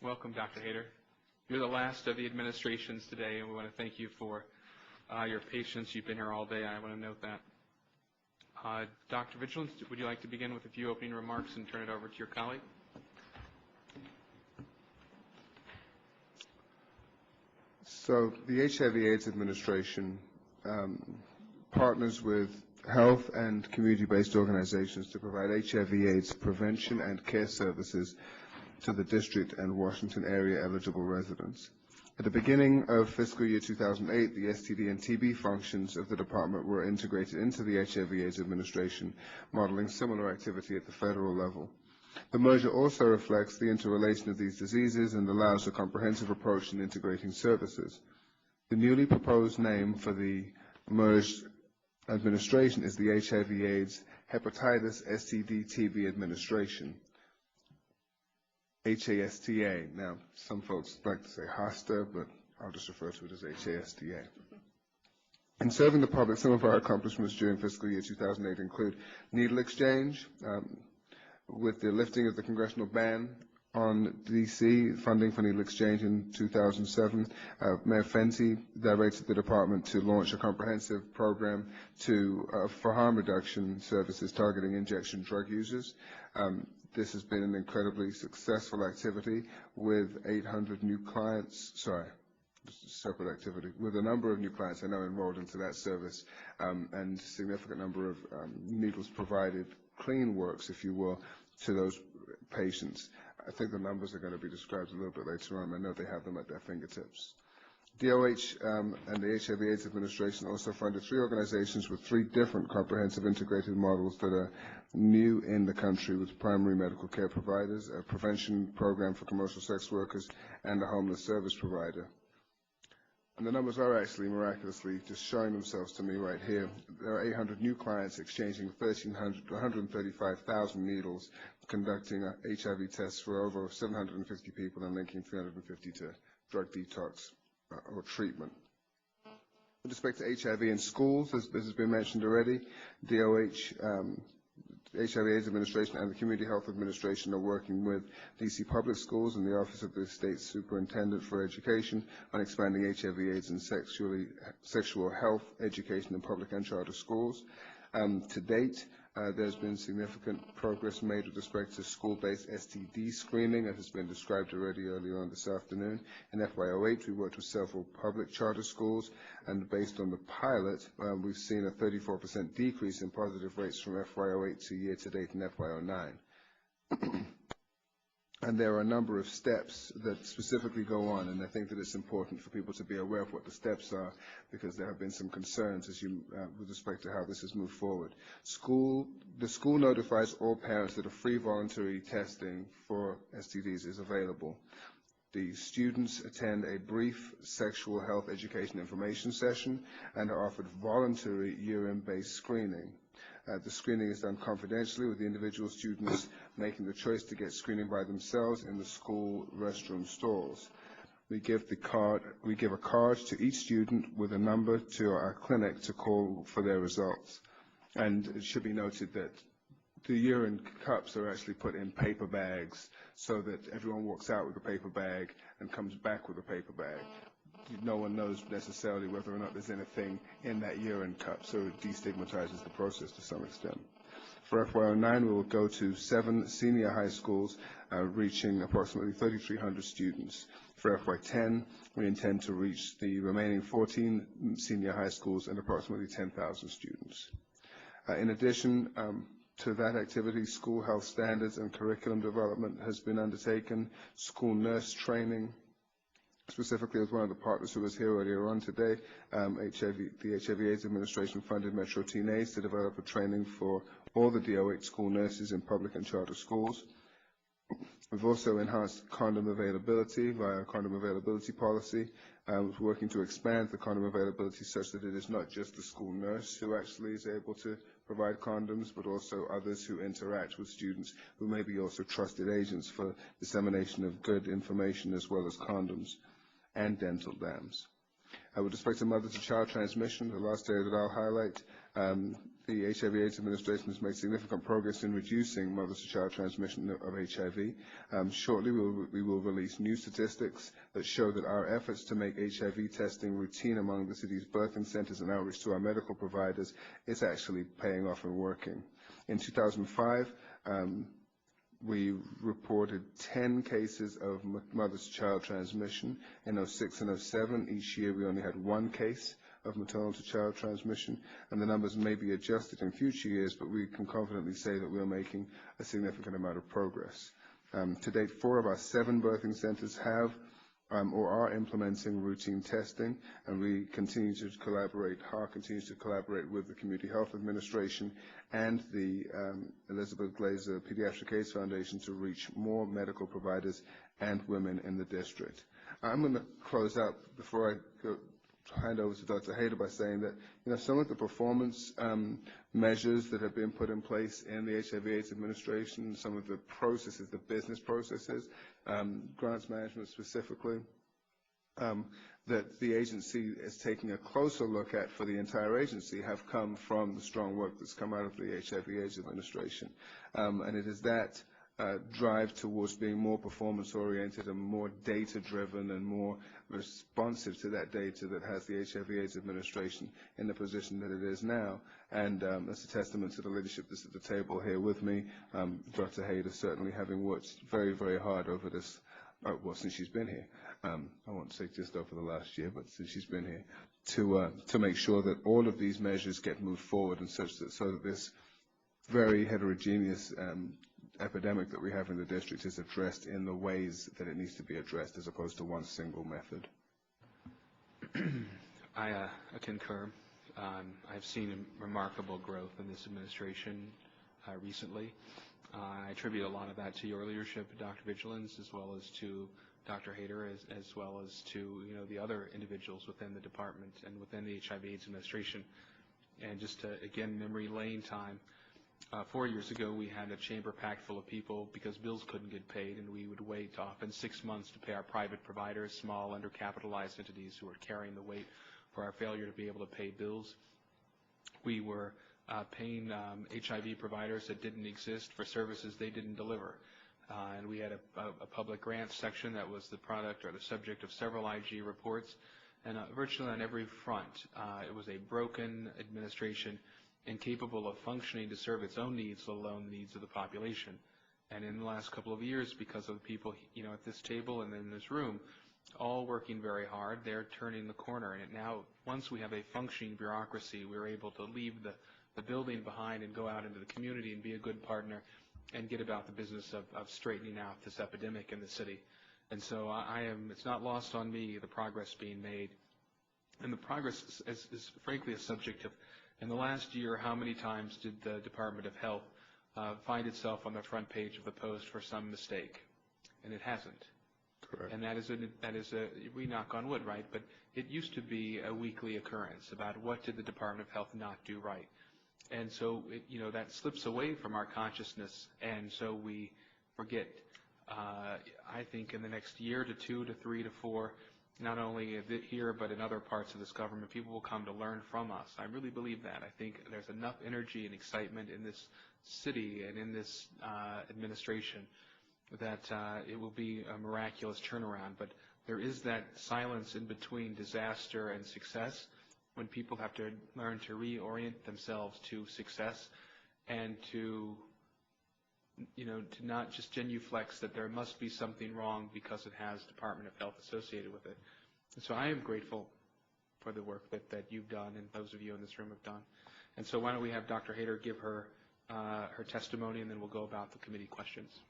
Welcome, Dr. Hayter. You're the last of the administrations today, and we want to thank you for your patience. You've been here all day. I want to note that. Dr. Vigilance, would you like to begin with a few opening remarks and turn it over to your colleague? So the HIV/AIDS Administration partners with health and community-based organizations to provide HIV/AIDS prevention and care services to the district and Washington area eligible residents. At the beginning of fiscal year 2008, the STD and TB functions of the department were integrated into the HIV/AIDS Administration, modeling similar activity at the federal level. The merger also reflects the interrelation of these diseases and allows a comprehensive approach in integrating services. The newly proposed name for the merged administration is the HIV/AIDS Hepatitis STD/TB Administration, HASTA. Now, some folks like to say HASTA, but I'll just refer to it as HASTA. In serving the public, some of our accomplishments during fiscal year 2008 include needle exchange, with the lifting of the congressional ban on DC, funding for needle exchange in 2007. Mayor Fenty directed the department to launch a comprehensive program for harm reduction services targeting injection drug users. This has been an incredibly successful activity with 800 new clients, separate activity, with a number of new clients I know enrolled into that service, and significant number of needles provided, clean works, if you will, to those patients. I think the numbers are going to be described a little bit later on. I know they have them at their fingertips. DOH and the HIV/AIDS Administration also funded 3 organizations with 3 different comprehensive integrated models that are new in the country, with primary medical care providers, a prevention program for commercial sex workers, and a homeless service provider. And the numbers are actually miraculously just showing themselves to me right here. There are 800 new clients exchanging 135,000 needles, conducting HIV tests for over 750 people and linking 350 to drug detox or treatment. With respect to HIV in schools, as has been mentioned already, DOH, HIV/AIDS Administration and the Community Health Administration are working with DC Public Schools and the Office of the State Superintendent for Education on expanding HIV/AIDS and sexual health education in public and charter schools. To date, there's been significant progress made with respect to school-based STD screening, as has been described already earlier on this afternoon. In FY08, we worked with several public charter schools, and based on the pilot, we've seen a 34% decrease in positive rates from FY08 to year-to-date in FY09. And there are a number of steps that specifically go on, and I think that it's important for people to be aware of what the steps are, because there have been some concerns with respect to how this has moved forward. The school notifies all parents that a free voluntary testing for STDs is available. The students attend a brief sexual health education information session and are offered voluntary urine-based screening. The screening is done confidentially, with the individual students making the choice to get screening by themselves in the school restroom stalls. We give a card to each student with a number to our clinic to call for their results. And it should be noted that the urine cups are actually put in paper bags so that everyone walks out with a paper bag and comes back with a paper bag. No one knows necessarily whether or not there's anything in that urine cup, so it destigmatizes the process to some extent. For FY09, we will go to 7 senior high schools, reaching approximately 3,300 students. For FY10, we intend to reach the remaining 14 senior high schools and approximately 10,000 students. In addition to that activity, school health standards and curriculum development has been undertaken, school nurse training, specifically as one of the partners who was here earlier on today. The HIV/AIDS Administration funded Metro Teenage to develop a training for all the DOH school nurses in public and charter schools. We've also enhanced condom availability via a condom availability policy. We're working to expand the condom availability such that it is not just the school nurse who actually is able to provide condoms, but also others who interact with students who may be also trusted agents for dissemination of good information as well as condoms and dental dams. With respect to mother-to-child transmission, the last area that I'll highlight, the HIV/AIDS administration has made significant progress in reducing mother-to-child transmission of HIV. Shortly, we will release new statistics that show that our efforts to make HIV testing routine among the city's birthing centers and outreach to our medical providers is actually paying off and working. In 2005, we reported 10 cases of mother-to-child transmission. In 2006 and 2007, each year we only had 1 case of maternal-to-child transmission, and the numbers may be adjusted in future years, but we can confidently say that we are making a significant amount of progress. To date, 4 of our 7 birthing centers have or are implementing routine testing, and we continue to collaborate, HAR continues to collaborate with the Community Health Administration and the Elizabeth Glaser Pediatric AIDS Foundation to reach more medical providers and women in the district. I'm going to close out before I hand over to Dr. Hayter by saying that, some of the performance measures that have been put in place in the HIV/AIDS administration, some of the processes, the business processes, grants management specifically, that the agency is taking a closer look at for the entire agency have come from the strong work that's come out of the HIV/AIDS administration. And it is that drive towards being more performance-oriented and more data-driven and more responsive to that data that has the HIV/AIDS administration in the position that it is now. And that's a testament to the leadership that's at the table here with me. Dr. Hayter certainly having worked very, very hard over this, well, since she's been here. I won't say just over the last year, but since she's been here, to make sure that all of these measures get moved forward and such that so that this very heterogeneous epidemic that we have in the district is addressed in the ways that it needs to be addressed as opposed to one single method. I concur. I've seen remarkable growth in this administration recently. I attribute a lot of that to your leadership, Dr. Vigilance, as well as to Dr. Hayter, as well as to the other individuals within the department and within the HIV/AIDS administration. And just to, again, memory lane time, 4 years ago, we had a chamber packed full of people because bills couldn't get paid, and we would wait often 6 months to pay our private providers, small, undercapitalized entities who were carrying the weight for our failure to be able to pay bills. We were paying HIV providers that didn't exist for services they didn't deliver. And we had a public grants section that was the product or the subject of several IG reports. And virtually on every front, it was a broken administration incapable of functioning to serve its own needs, let alone the needs of the population. And in the last couple of years, because of the people at this table and in this room, all working very hard, they're turning the corner. And now, once we have a functioning bureaucracy, we're able to leave the building behind and go out into the community and be a good partner and get about the business of straightening out this epidemic in the city. And so it's not lost on me the progress being made. And the progress is frankly a subject of, in the last year, how many times did the Department of Health find itself on the front page of the Post for some mistake? And it hasn't. Correct. And that is we knock on wood, right? But it used to be a weekly occurrence about what did the Department of Health not do right. And so, that slips away from our consciousness, and so we forget. I think in the next year to 2 to 3 to 4, not only here but in other parts of this government, people will come to learn from us. I really believe that. I think there's enough energy and excitement in this city and in this administration that it will be a miraculous turnaround. But there is that silence in between disaster and success when people have to learn to reorient themselves to success and to not just genuflex that there must be something wrong because it has Department of Health associated with it. And so I am grateful for the work that you've done and those of you in this room have done. And so why don't we have Dr. Hayter give her testimony, and then we'll go about the committee questions.